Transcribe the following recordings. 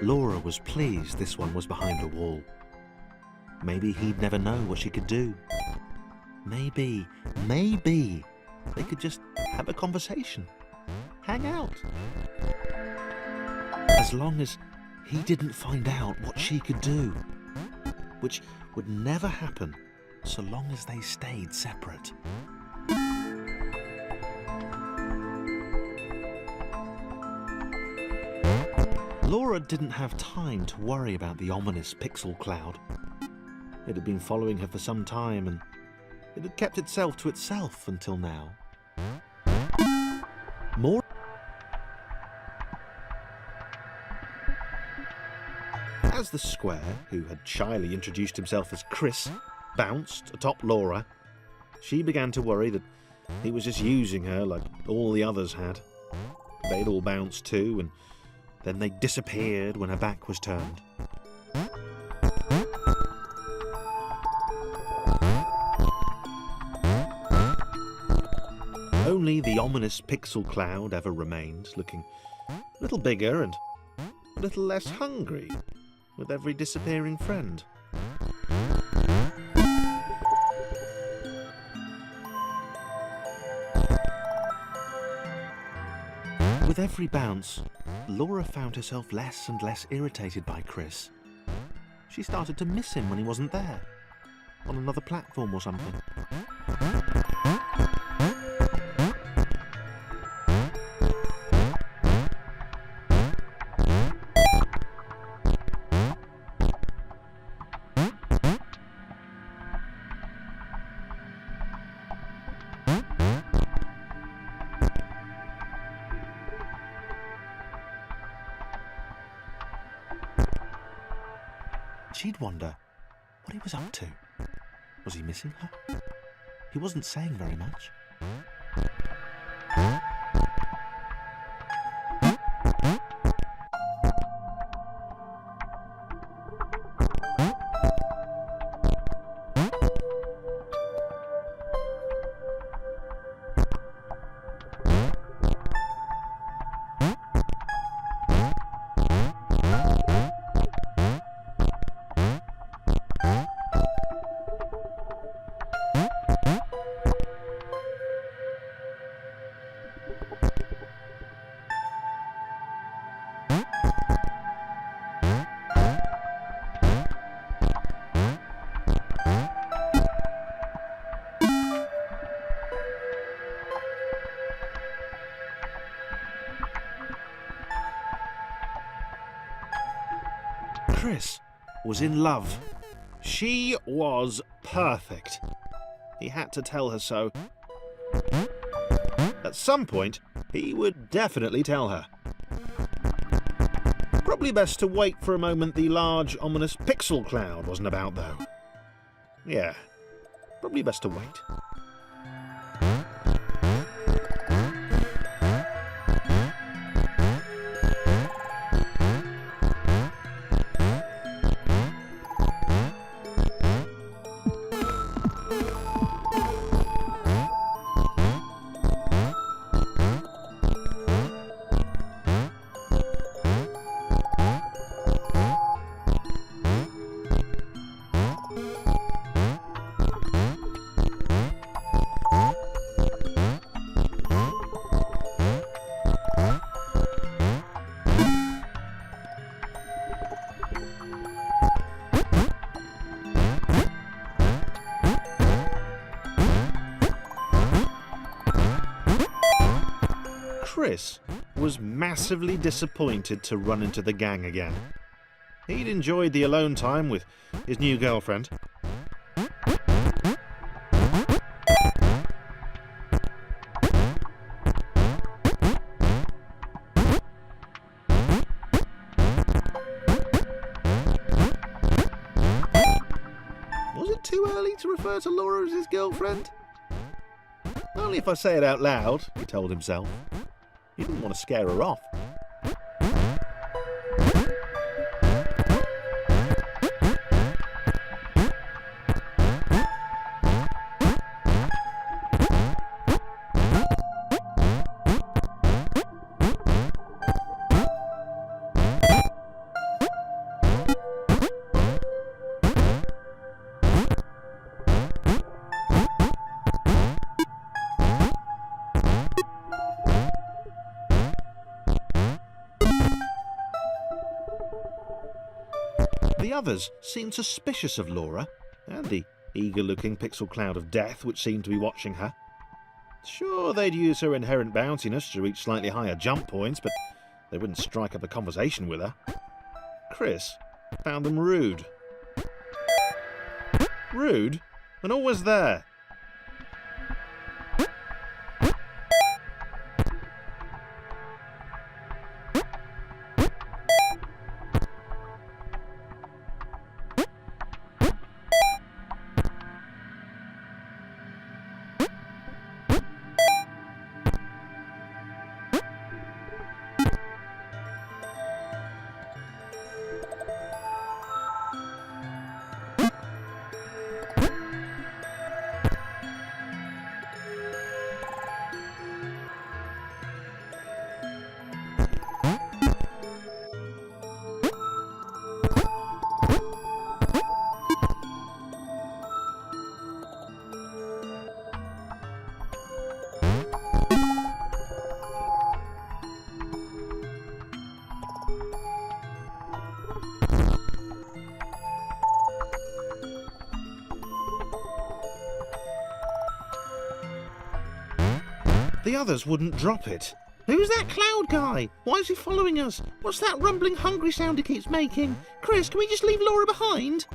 Laura was pleased this one was behind a wall. Maybe he'd never know what she could do. Maybe they could just have a conversation, hang out. As long as he didn't find out what she could do, which would never happen so long as they stayed separate. Laura didn't have time to worry about the ominous pixel cloud. It had been following her for some time, and it had kept itself to itself until now. More. As the square, who had shyly introduced himself as Chris, bounced atop Laura, she began to worry that he was just using her like all the others had. They'd all bounced too, and then they disappeared when her back was turned. Only the ominous pixel cloud ever remained, looking a little bigger and a little less hungry with every disappearing friend. With every bounce, Laura found herself less and less irritated by Chris. She started to miss him when he wasn't there, on another platform or something. She'd wonder what he was up to. Was he missing her? He wasn't saying very much. Chris was in love. She was perfect. He had to tell her so. At some point, he would definitely tell her. Probably best to wait for a moment the large, ominous pixel cloud wasn't about, though. Yeah, probably best to wait. Chris was massively disappointed to run into the gang again. He'd enjoyed the alone time with his new girlfriend. Was it too early to refer to Laura as his girlfriend? Only if I say it out loud, he told himself. He didn't want to scare her off. others seemed suspicious of Laura, and the eager-looking pixel cloud of death which seemed to be watching her. Sure, they'd use her inherent bounciness to reach slightly higher jump points, but they wouldn't strike up a conversation with her. Chris found them rude. Rude? And always there. The others wouldn't drop it. Who's that cloud guy? Why is he following us? What's that rumbling hungry sound he keeps making? Chris, can we just leave Laura behind?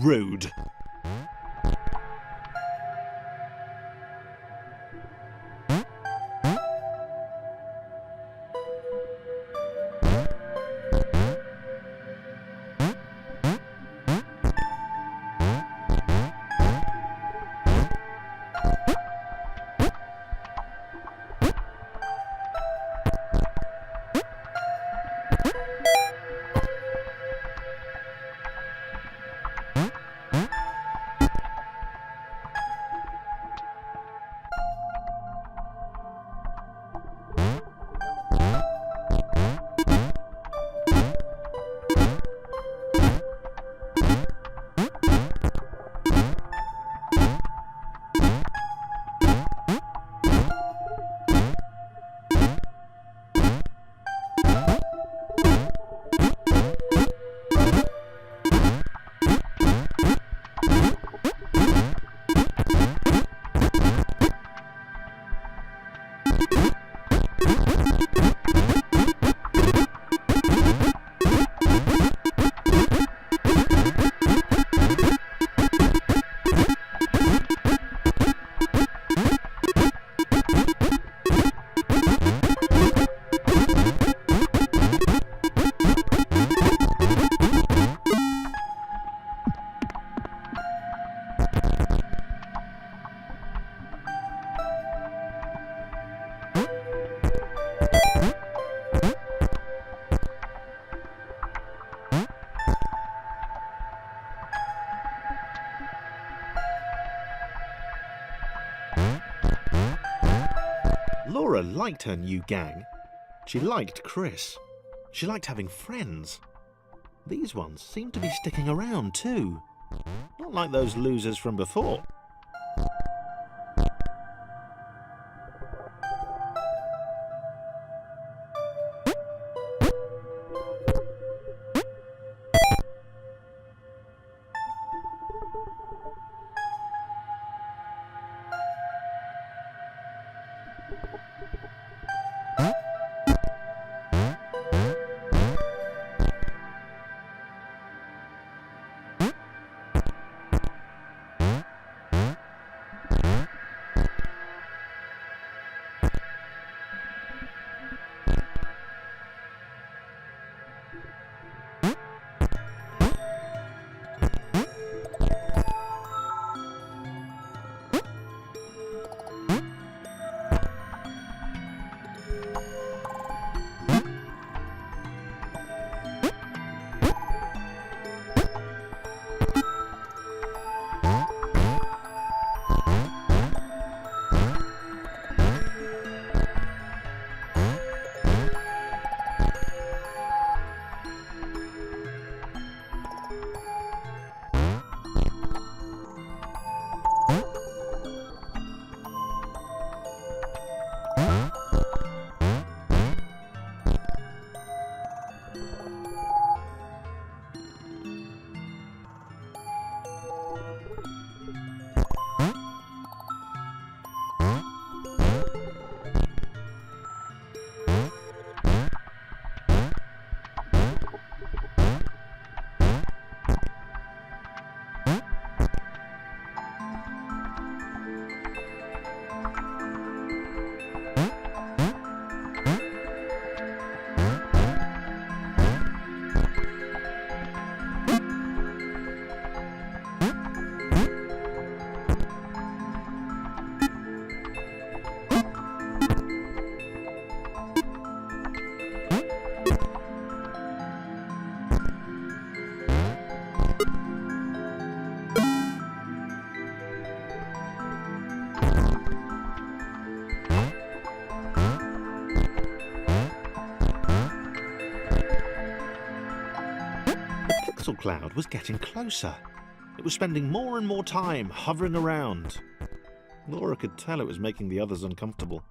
Rude. Laura liked her new gang. She liked Chris. She liked having friends. These ones seem to be sticking around too. Not like those losers from before. The pixel cloud was getting closer. It was spending more and more time hovering around. Laura could tell it was making the others uncomfortable.